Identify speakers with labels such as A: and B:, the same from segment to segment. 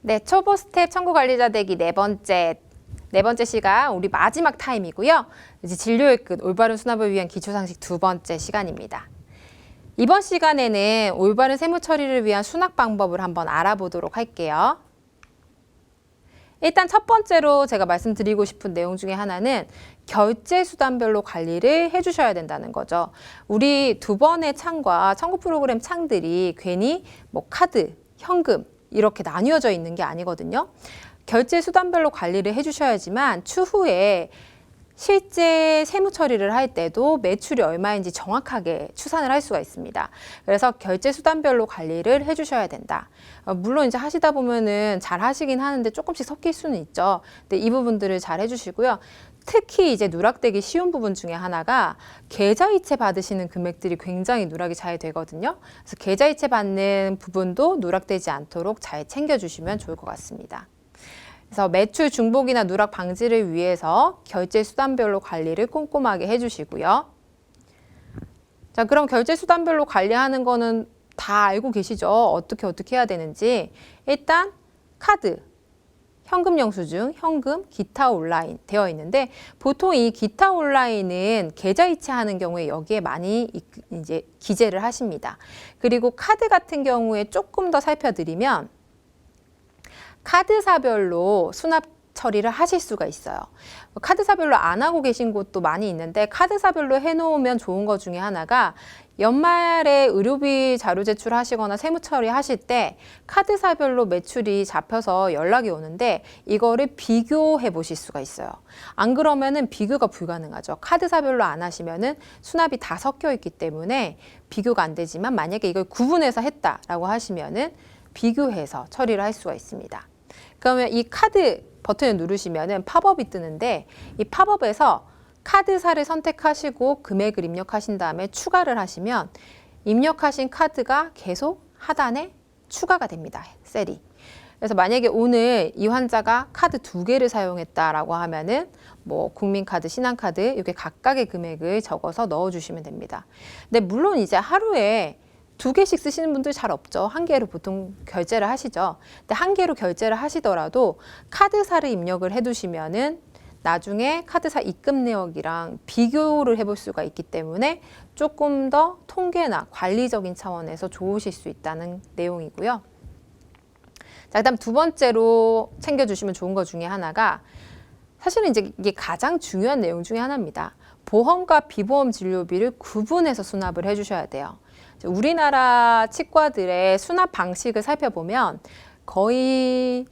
A: 네, 초보 스텝 청구관리자 되기 네 번째 시간 우리 마지막 타임이고요. 이제 진료의 끝 올바른 수납을 위한 기초상식 두 번째 시간입니다. 이번 시간에는 올바른 세무 처리를 위한 수납 방법을 한번 알아보도록 할게요. 일단 첫 번째로 제가 말씀드리고 싶은 내용 중에 하나는 결제 수단별로 관리를 해주셔야 된다는 거죠. 우리 두 번의 창과 청구 프로그램 창들이 괜히 뭐 카드, 현금 이렇게 나뉘어져 있는 게 아니거든요. 결제 수단별로 관리를 해주셔야지만 추후에 실제 세무 처리를 할 때도 매출이 얼마인지 정확하게 추산을 할 수가 있습니다. 그래서 결제 수단별로 관리를 해주셔야 된다. 물론 이제 하시다 보면은 잘 하시긴 하는데 조금씩 섞일 수는 있죠. 근데 이 부분들을 잘 해주시고요. 특히 이제 누락되기 쉬운 부분 중에 하나가 계좌이체 받으시는 금액들이 굉장히 누락이 잘 되거든요. 그래서 계좌이체 받는 부분도 누락되지 않도록 잘 챙겨주시면 좋을 것 같습니다. 그래서 매출 중복이나 누락 방지를 위해서 결제 수단별로 관리를 꼼꼼하게 해주시고요. 자, 그럼 결제 수단별로 관리하는 거는 다 알고 계시죠? 어떻게 해야 되는지. 일단 카드, 현금 영수증, 현금, 기타 온라인 되어 있는데 보통 이 기타 온라인은 계좌 이체하는 경우에 여기에 많이 이제 기재를 하십니다. 그리고 카드 같은 경우에 조금 더 살펴드리면 카드사별로 수납 처리를 하실 수가 있어요. 카드사별로 안 하고 계신 곳도 많이 있는데 카드사별로 해놓으면 좋은 것 중에 하나가 연말에 의료비 자료 제출하시거나 세무 처리하실 때 카드사별로 매출이 잡혀서 연락이 오는데 이거를 비교해 보실 수가 있어요. 안 그러면은 비교가 불가능하죠. 카드사별로 안 하시면은 수납이 다 섞여 있기 때문에 비교가 안 되지만 만약에 이걸 구분해서 했다라고 하시면은 비교해서 처리를 할 수가 있습니다. 그러면 이 카드 버튼을 누르시면은 팝업이 뜨는데 이 팝업에서 카드사를 선택하시고 금액을 입력하신 다음에 추가를 하시면 입력하신 카드가 계속 하단에 추가가 됩니다. 셀이. 그래서 만약에 오늘 이 환자가 카드 2개를 사용했다라고 하면은 뭐 국민카드, 신한카드 이렇게 각각의 금액을 적어서 넣어주시면 됩니다. 근데 물론 이제 하루에 2개씩 쓰시는 분들 잘 없죠. 1개로 보통 결제를 하시죠. 근데 1개로 결제를 하시더라도 카드사를 입력을 해두시면은 나중에 카드사 입금 내역이랑 비교를 해볼 수가 있기 때문에 조금 더 통계나 관리적인 차원에서 좋으실 수 있다는 내용이고요. 자, 그다음 두 번째로 챙겨주시면 좋은 것 중에 하나가 사실은 이제 이게 가장 중요한 내용 중에 하나입니다. 보험과 비보험 진료비를 구분해서 수납을 해주셔야 돼요. 우리나라 치과들의 수납 방식을 살펴보면 거의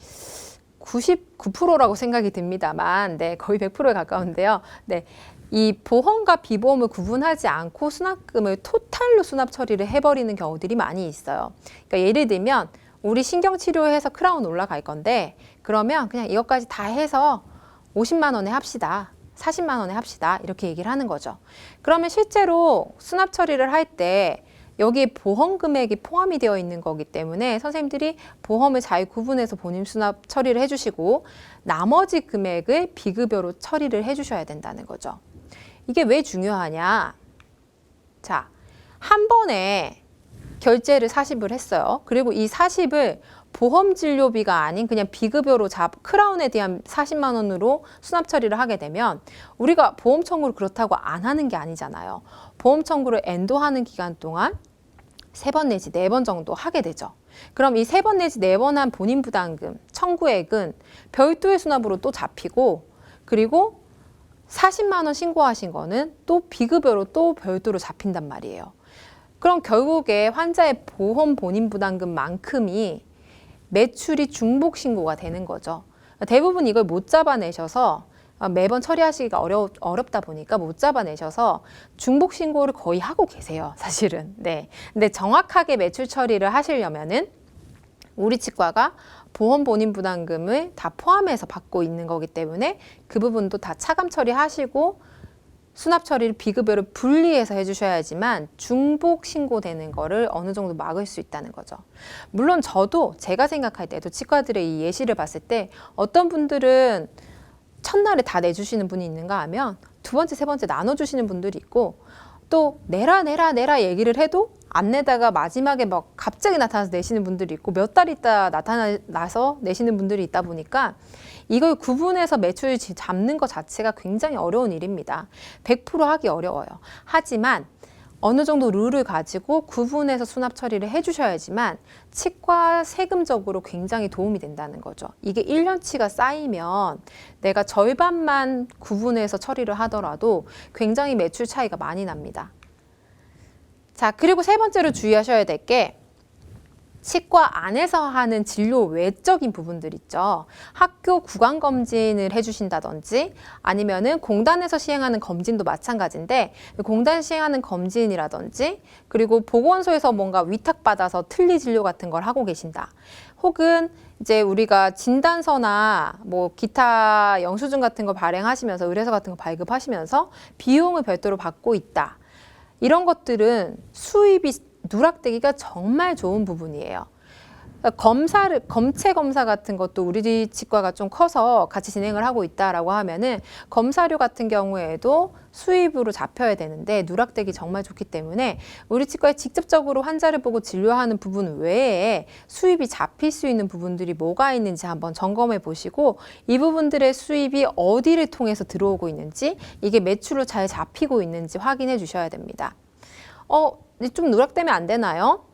A: 99%라고 생각이 듭니다만, 네, 거의 100%에 가까운데요. 네, 이 보험과 비보험을 구분하지 않고 수납금을 토탈로 수납 처리를 해버리는 경우들이 많이 있어요. 그러니까 예를 들면 우리 신경치료해서 크라운 올라갈 건데 그러면 그냥 이것까지 다 해서 50만 원에 합시다. 40만 원에 합시다. 이렇게 얘기를 하는 거죠. 그러면 실제로 수납 처리를 할 때 여기에 보험 금액이 포함이 되어 있는 거기 때문에 선생님들이 보험을 잘 구분해서 본인 수납 처리를 해주시고 나머지 금액을 비급여로 처리를 해주셔야 된다는 거죠. 이게 왜 중요하냐? 자, 한 번에 결제를 40을 했어요. 그리고 이 40을 보험 진료비가 아닌 그냥 비급여로 크라운에 대한 40만 원으로 수납 처리를 하게 되면 우리가 보험 청구를 그렇다고 안 하는 게 아니잖아요. 보험 청구를 엔도하는 기간 동안 3번 내지 4번 정도 하게 되죠. 그럼 이 3번 내지 4번 한 본인 부담금 청구액은 별도의 수납으로 또 잡히고 그리고 40만 원 신고하신 거는 또 비급여로 또 별도로 잡힌단 말이에요. 그럼 결국에 환자의 보험 본인 부담금만큼이 매출이 중복 신고가 되는 거죠. 대부분 이걸 못 잡아내셔서 매번 처리하시기가 어렵다 보니까 못 잡아내셔서 중복 신고를 거의 하고 계세요, 사실은. 네. 근데 정확하게 매출 처리를 하시려면은 우리 치과가 보험 본인 부담금을 다 포함해서 받고 있는 거기 때문에 그 부분도 다 차감 처리하시고 수납 처리를 비급여를 분리해서 해주셔야지만 중복 신고되는 거를 어느 정도 막을 수 있다는 거죠. 물론 저도 제가 생각할 때도 치과들의 이 예시를 봤을 때 어떤 분들은 첫날에 다 내주시는 분이 있는가 하면 두 번째, 세 번째 나눠주시는 분들이 있고 또 내라 얘기를 해도 안 내다가 마지막에 막 갑자기 나타나서 내시는 분들이 있고 몇 달 있다 나타나서 내시는 분들이 있다 보니까 이걸 구분해서 매출 잡는 것 자체가 굉장히 어려운 일입니다. 100% 하기 어려워요. 하지만 어느 정도 룰을 가지고 구분해서 수납 처리를 해주셔야지만 치과 세금적으로 굉장히 도움이 된다는 거죠. 이게 1년치가 쌓이면 내가 절반만 구분해서 처리를 하더라도 굉장히 매출 차이가 많이 납니다. 자, 그리고 세 번째로 주의하셔야 될 게 치과 안에서 하는 진료 외적인 부분들 있죠. 학교 구강 검진을 해주신다든지 아니면은 공단에서 시행하는 검진도 마찬가지인데 공단 시행하는 검진이라든지 그리고 보건소에서 뭔가 위탁받아서 틀니 진료 같은 걸 하고 계신다. 혹은 이제 우리가 진단서나 뭐 기타 영수증 같은 거 발행하시면서 의뢰서 같은 거 발급하시면서 비용을 별도로 받고 있다. 이런 것들은 수입이 누락되기가 정말 좋은 부분이에요. 검체 검사 같은 것도 우리 치과가 좀 커서 같이 진행을 하고 있다라고 하면은 검사료 같은 경우에도 수입으로 잡혀야 되는데 누락되기 정말 좋기 때문에 우리 치과에 직접적으로 환자를 보고 진료하는 부분 외에 수입이 잡힐 수 있는 부분들이 뭐가 있는지 한번 점검해 보시고 이 부분들의 수입이 어디를 통해서 들어오고 있는지 이게 매출로 잘 잡히고 있는지 확인해 주셔야 됩니다. 좀 누락되면 안 되나요?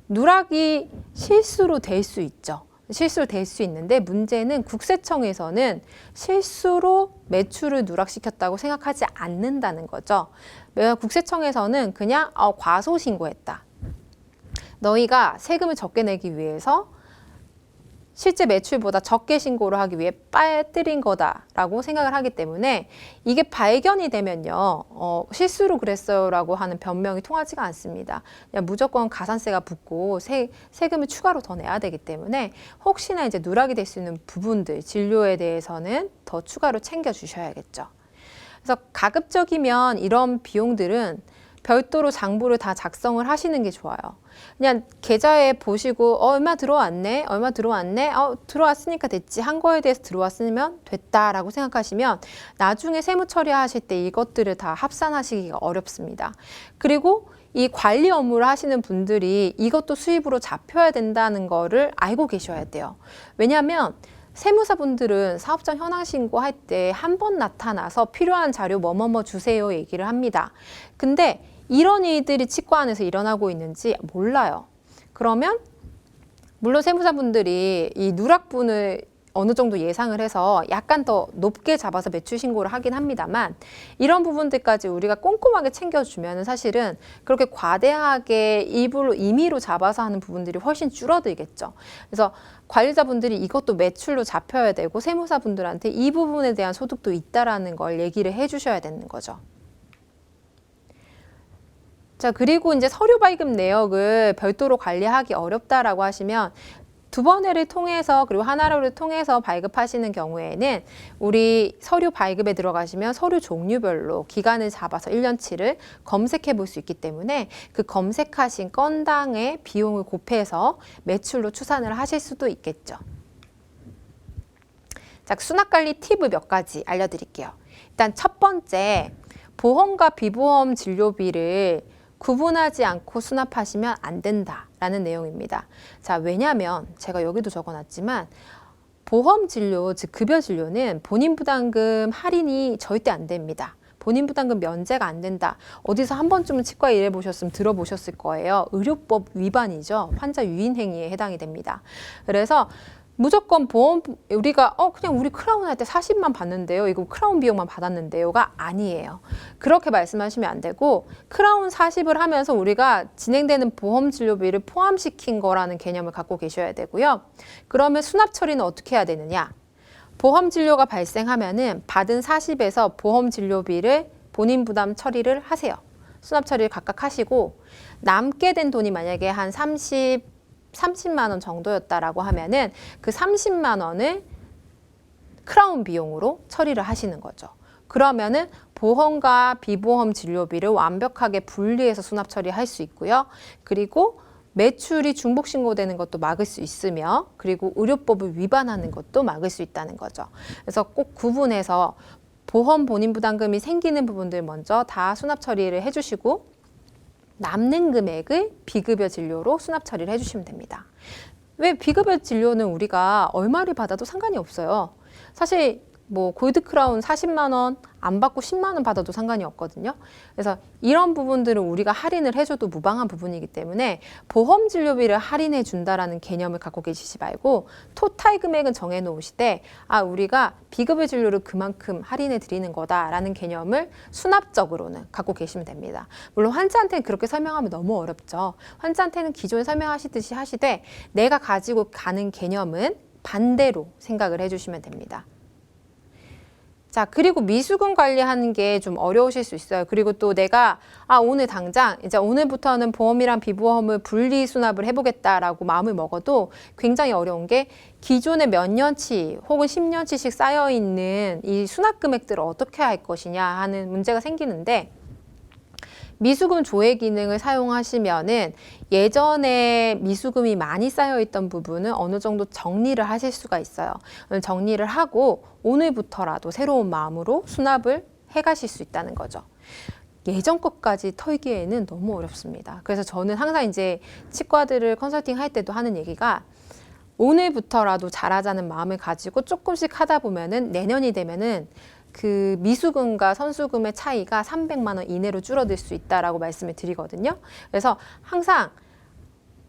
A: 누락이 실수로 될 수 있죠. 실수로 될 수 있는데 문제는 국세청에서는 실수로 매출을 누락시켰다고 생각하지 않는다는 거죠. 국세청에서는 그냥 과소신고했다. 너희가 세금을 적게 내기 위해서 실제 매출보다 적게 신고를 하기 위해 빠뜨린 거다라고 생각을 하기 때문에 이게 발견이 되면요. 실수로 그랬어요라고 하는 변명이 통하지가 않습니다. 그냥 무조건 가산세가 붙고 세금을 추가로 더 내야 되기 때문에 혹시나 이제 누락이 될 수 있는 부분들, 진료에 대해서는 더 추가로 챙겨 주셔야겠죠. 그래서 가급적이면 이런 비용들은 별도로 장부를 다 작성을 하시는 게 좋아요. 그냥 계좌에 보시고 얼마 들어왔네, 얼마 들어왔네, 들어왔으니까 됐지 한 거에 대해서 들어왔으면 됐다라고 생각하시면 나중에 세무 처리하실 때 이것들을 다 합산하시기가 어렵습니다. 그리고 이 관리 업무를 하시는 분들이 이것도 수입으로 잡혀야 된다는 거를 알고 계셔야 돼요. 왜냐하면 세무사분들은 사업장 현황 신고할 때 한 번 나타나서 필요한 자료 뭐뭐뭐 주세요 얘기를 합니다. 근데 이런 일들이 치과 안에서 일어나고 있는지 몰라요. 그러면 물론 세무사분들이 이 누락분을 어느 정도 예상을 해서 약간 더 높게 잡아서 매출 신고를 하긴 합니다만 이런 부분들까지 우리가 꼼꼼하게 챙겨주면 사실은 그렇게 과대하게 임의로 잡아서 하는 부분들이 훨씬 줄어들겠죠. 그래서 관리자분들이 이것도 매출로 잡혀야 되고 세무사분들한테 이 부분에 대한 소득도 있다라는 걸 얘기를 해주셔야 되는 거죠. 자, 그리고 이제 서류 발급 내역을 별도로 관리하기 어렵다라고 하시면 두 번회를 통해서 그리고 하나로를 통해서 발급하시는 경우에는 우리 서류 발급에 들어가시면 서류 종류별로 기간을 잡아서 1년치를 검색해 볼 수 있기 때문에 그 검색하신 건당의 비용을 곱해서 매출로 추산을 하실 수도 있겠죠. 자, 수납관리 팁을 몇 가지 알려드릴게요. 일단 첫 번째, 보험과 비보험 진료비를 구분하지 않고 수납하시면 안 된다라는 내용입니다. 자, 왜냐하면 제가 여기도 적어놨지만 보험 진료, 즉 급여 진료는 본인 부담금 할인이 절대 안 됩니다. 본인 부담금 면제가 안 된다. 어디서 한 번쯤은 치과에 일해보셨으면 들어보셨을 거예요. 의료법 위반이죠. 환자 유인 행위에 해당이 됩니다. 그래서 무조건 보험, 우리가 그냥 우리 크라운 할 때 40만 받는데요. 이거 크라운 비용만 받았는데요가 아니에요. 그렇게 말씀하시면 안 되고 크라운 40을 하면서 우리가 진행되는 보험 진료비를 포함시킨 거라는 개념을 갖고 계셔야 되고요. 그러면 수납 처리는 어떻게 해야 되느냐? 보험 진료가 발생하면은 받은 40에서 보험 진료비를 본인 부담 처리를 하세요. 수납 처리를 각각 하시고 남게 된 돈이 만약에 한 30만 원 정도였다라고 하면은 그 30만 원을 크라운 비용으로 처리를 하시는 거죠. 그러면은 보험과 비보험 진료비를 완벽하게 분리해서 수납 처리할 수 있고요. 그리고 매출이 중복 신고되는 것도 막을 수 있으며 그리고 의료법을 위반하는 것도 막을 수 있다는 거죠. 그래서 꼭 구분해서 보험 본인 부담금이 생기는 부분들 먼저 다 수납 처리를 해주시고 남는 금액을 비급여 진료로 수납 처리를 해주시면 됩니다. 왜 비급여 진료는 우리가 얼마를 받아도 상관이 없어요. 사실 뭐 골드 크라운 40만 원 안 받고 10만 원 받아도 상관이 없거든요. 그래서 이런 부분들은 우리가 할인을 해줘도 무방한 부분이기 때문에 보험 진료비를 할인해 준다라는 개념을 갖고 계시지 말고 토탈 금액은 정해 놓으시되 우리가 비급여 진료를 그만큼 할인해 드리는 거다라는 개념을 수납적으로는 갖고 계시면 됩니다. 물론 환자한테는 그렇게 설명하면 너무 어렵죠. 환자한테는 기존에 설명하시듯이 하시되 내가 가지고 가는 개념은 반대로 생각을 해주시면 됩니다. 자, 그리고 미수금 관리하는 게 좀 어려우실 수 있어요. 그리고 또 내가 오늘 당장 이제 오늘부터는 보험이랑 비보험을 분리 수납을 해보겠다라고 마음을 먹어도 굉장히 어려운 게 기존에 몇 년치 혹은 10년치씩 쌓여있는 이 수납 금액들을 어떻게 할 것이냐 하는 문제가 생기는데 미수금 조회 기능을 사용하시면은 예전에 미수금이 많이 쌓여있던 부분은 어느 정도 정리를 하실 수가 있어요. 정리를 하고 오늘부터라도 새로운 마음으로 수납을 해가실 수 있다는 거죠. 예전 것까지 털기에는 너무 어렵습니다. 그래서 저는 항상 이제 치과들을 컨설팅 할 때도 하는 얘기가 오늘부터라도 잘하자는 마음을 가지고 조금씩 하다 보면은 내년이 되면은 그 미수금과 선수금의 차이가 300만 원 이내로 줄어들 수 있다라고 말씀을 드리거든요. 그래서 항상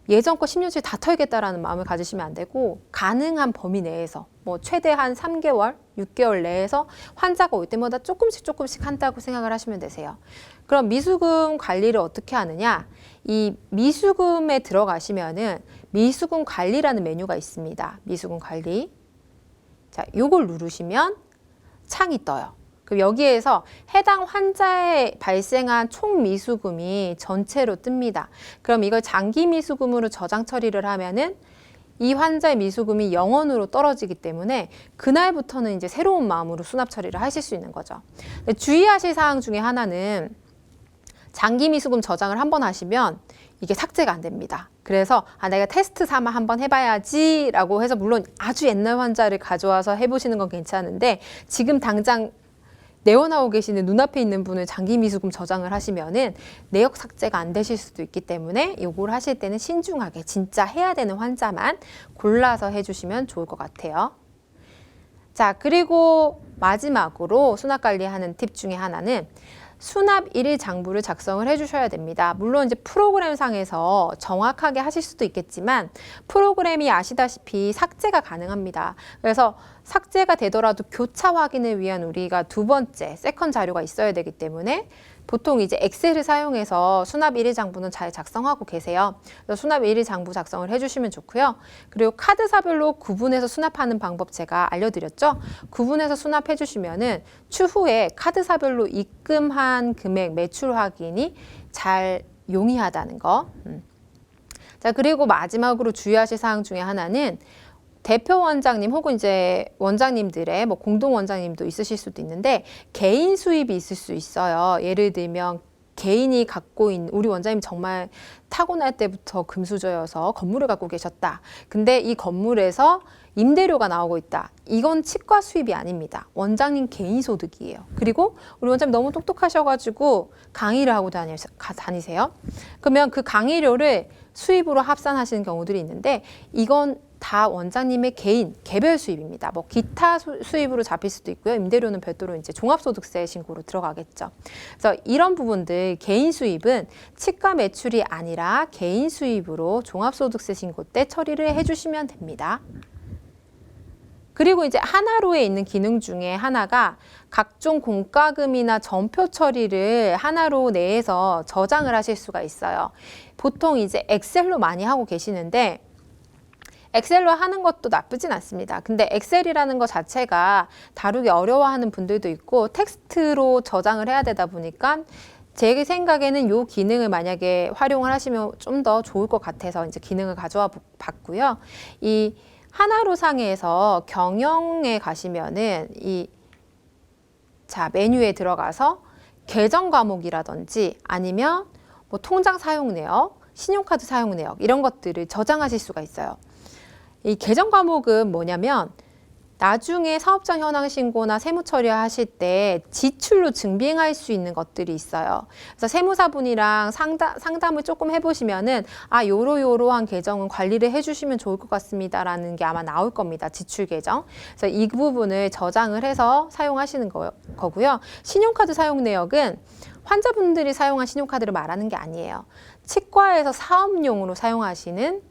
A: 예전 거 10년치 다 털겠다라는 마음을 가지시면 안 되고 가능한 범위 내에서 뭐 최대한 3개월, 6개월 내에서 환자가 올 때마다 조금씩 한다고 생각을 하시면 되세요. 그럼 미수금 관리를 어떻게 하느냐? 이 미수금에 들어가시면은 미수금 관리라는 메뉴가 있습니다. 미수금 관리. 자, 요걸 누르시면 창이 떠요. 그럼 여기에서 해당 환자에 발생한 총 미수금이 전체로 뜹니다. 그럼 이걸 장기 미수금으로 저장 처리를 하면은 이 환자의 미수금이 0원으로 떨어지기 때문에 그날부터는 이제 새로운 마음으로 수납 처리를 하실 수 있는 거죠. 근데 주의하실 사항 중에 하나는 장기 미수금 저장을 한번 하시면 이게 삭제가 안 됩니다. 그래서 내가 테스트 삼아 한번 해봐야지 라고 해서 물론 아주 옛날 환자를 가져와서 해보시는 건 괜찮은데 지금 당장 내원하고 계시는 눈앞에 있는 분을 장기 미수금 저장을 하시면은 내역 삭제가 안 되실 수도 있기 때문에 이걸 하실 때는 신중하게 진짜 해야 되는 환자만 골라서 해주시면 좋을 것 같아요. 자, 그리고 마지막으로 수납 관리하는 팁 중에 하나는 수납 1일 장부를 작성을 해주셔야 됩니다. 물론 이제 프로그램상에서 정확하게 하실 수도 있겠지만 프로그램이 아시다시피 삭제가 가능합니다. 그래서 삭제가 되더라도 교차 확인을 위한 우리가 두 번째 세컨 자료가 있어야 되기 때문에 보통 이제 엑셀을 사용해서 수납 1일 장부는 잘 작성하고 계세요. 그래서 수납 1일 장부 작성을 해주시면 좋고요. 그리고 카드사별로 구분해서 수납하는 방법 제가 알려드렸죠. 구분해서 수납해 주시면은 추후에 카드사별로 입금한 금액 매출 확인이 잘 용이하다는 거. 자, 그리고 마지막으로 주의하실 사항 중에 하나는 대표 원장님 혹은 이제 원장님들의 뭐 공동 원장님도 있으실 수도 있는데 개인 수입이 있을 수 있어요. 예를 들면 개인이 갖고 있는 우리 원장님 정말 타고날 때부터 금수저여서 건물을 갖고 계셨다. 근데 이 건물에서 임대료가 나오고 있다. 이건 치과 수입이 아닙니다. 원장님 개인 소득이에요. 그리고 우리 원장님 너무 똑똑하셔가지고 강의를 하고 다니세요. 그러면 그 강의료를 수입으로 합산하시는 경우들이 있는데 이건 다 원장님의 개인, 개별 수입입니다. 뭐 기타 수입으로 잡힐 수도 있고요. 임대료는 별도로 이제 종합소득세 신고로 들어가겠죠. 그래서 이런 부분들 개인 수입은 치과 매출이 아니라 개인 수입으로 종합소득세 신고 때 처리를 해주시면 됩니다. 그리고 이제 하나로에 있는 기능 중에 하나가 각종 공과금이나 전표 처리를 하나로 내에서 저장을 하실 수가 있어요. 보통 이제 엑셀로 많이 하고 계시는데 엑셀로 하는 것도 나쁘진 않습니다. 근데 엑셀이라는 것 자체가 다루기 어려워하는 분들도 있고 텍스트로 저장을 해야 되다 보니까 제 생각에는 이 기능을 만약에 활용을 하시면 좀 더 좋을 것 같아서 이제 기능을 가져와 봤고요. 이 하나로 상에서 경영에 가시면은 자, 메뉴에 들어가서 계정 과목이라든지 아니면 뭐 통장 사용 내역, 신용카드 사용 내역 이런 것들을 저장하실 수가 있어요. 이 계정 과목은 뭐냐면 나중에 사업장 현황 신고나 세무 처리하실 때 지출로 증빙할 수 있는 것들이 있어요. 그래서 세무사분이랑 상담을 조금 해보시면은 요러요러한 계정은 관리를 해주시면 좋을 것 같습니다라는 게 아마 나올 겁니다. 지출 계정. 그래서 이 부분을 저장을 해서 사용하시는 거고요. 신용카드 사용 내역은 환자분들이 사용한 신용카드를 말하는 게 아니에요. 치과에서 사업용으로 사용하시는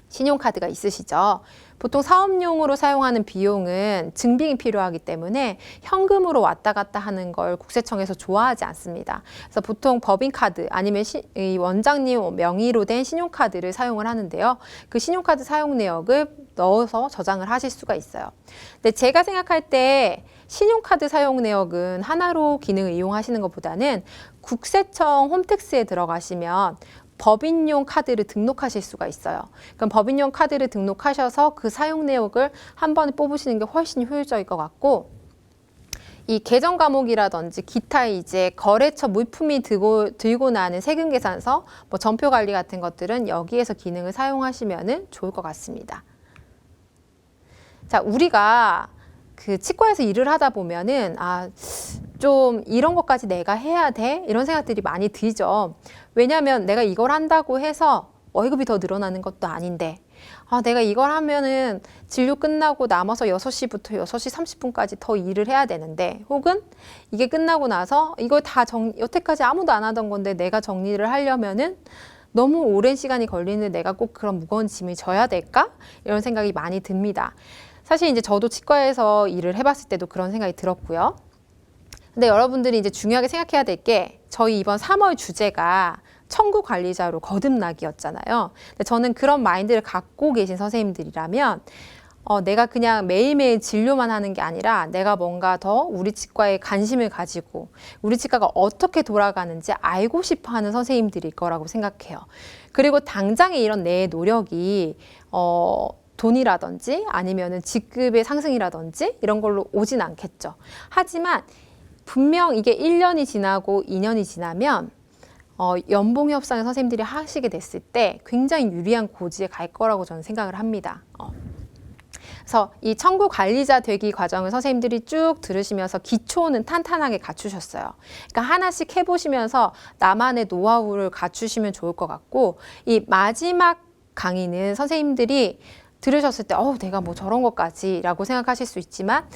A: 신용카드가 있으시죠. 보통 사업용으로 사용하는 비용은 증빙이 필요하기 때문에 현금으로 왔다 갔다 하는 걸 국세청에서 좋아하지 않습니다. 그래서 보통 법인카드 아니면 이 원장님 명의로 된 신용카드를 사용을 하는데요. 그 신용카드 사용 내역을 넣어서 저장을 하실 수가 있어요. 근데 제가 생각할 때 신용카드 사용 내역은 하나로 기능을 이용하시는 것보다는 국세청 홈택스에 들어가시면 법인용 카드를 등록하실 수가 있어요. 그럼 법인용 카드를 등록하셔서 그 사용 내역을 한 번에 뽑으시는 게 훨씬 효율적일 것 같고, 이 계정 과목이라든지 기타 이제 거래처 물품이 들고 나는 세금 계산서, 뭐 전표 관리 같은 것들은 여기에서 기능을 사용하시면 좋을 것 같습니다. 자, 우리가 그 치과에서 일을 하다 보면은 좀 이런 것까지 내가 해야 돼? 이런 생각들이 많이 들죠. 왜냐하면 내가 이걸 한다고 해서 월급이 더 늘어나는 것도 아닌데, 내가 이걸 하면은 진료 끝나고 남아서 6시부터 6시 30분까지 더 일을 해야 되는데, 혹은 이게 끝나고 나서 이걸 다 여태까지 아무도 안 하던 건데 내가 정리를 하려면은 너무 오랜 시간이 걸리는데 내가 꼭 그런 무거운 짐을 져야 될까? 이런 생각이 많이 듭니다. 사실 이제 저도 치과에서 일을 해봤을 때도 그런 생각이 들었고요. 근데 여러분들이 이제 중요하게 생각해야 될 게, 저희 이번 3월 주제가 청구 관리자로 거듭나기였잖아요. 근데 저는 그런 마인드를 갖고 계신 선생님들이라면 내가 그냥 매일매일 진료만 하는 게 아니라 내가 뭔가 더 우리 치과에 관심을 가지고 우리 치과가 어떻게 돌아가는지 알고 싶어 하는 선생님들일 거라고 생각해요. 그리고 당장에 이런 내 노력이 돈이라든지 아니면은 직급의 상승이라든지 이런 걸로 오진 않겠죠. 하지만 분명 이게 1년이 지나고 2년이 지나면 연봉 협상을 선생님들이 하시게 됐을 때 굉장히 유리한 고지에 갈 거라고 저는 생각을 합니다. 그래서 이 청구 관리자 되기 과정을 선생님들이 쭉 들으시면서 기초는 탄탄하게 갖추셨어요. 그러니까 하나씩 해보시면서 나만의 노하우를 갖추시면 좋을 것 같고, 이 마지막 강의는 선생님들이 들으셨을 때 내가 뭐 저런 것까지 라고 생각하실 수 있지만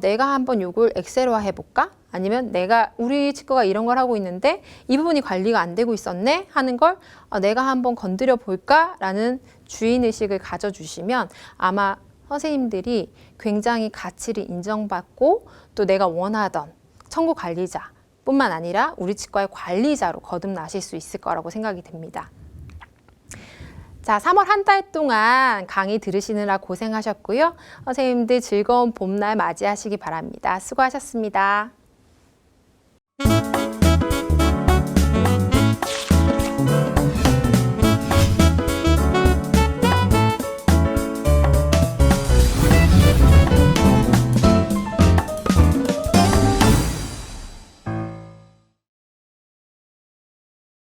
A: 내가 한번 이걸 엑셀화 해볼까? 아니면 우리 치과가 이런 걸 하고 있는데 이 부분이 관리가 안 되고 있었네? 하는 걸 내가 한번 건드려 볼까? 라는 주인의식을 가져주시면 아마 선생님들이 굉장히 가치를 인정받고 또 내가 원하던 청구 관리자 뿐만 아니라 우리 치과의 관리자로 거듭나실 수 있을 거라고 생각이 듭니다. 자, 3월 한 달 동안 강의 들으시느라 고생하셨고요. 선생님들 즐거운 봄날 맞이하시기 바랍니다. 수고하셨습니다.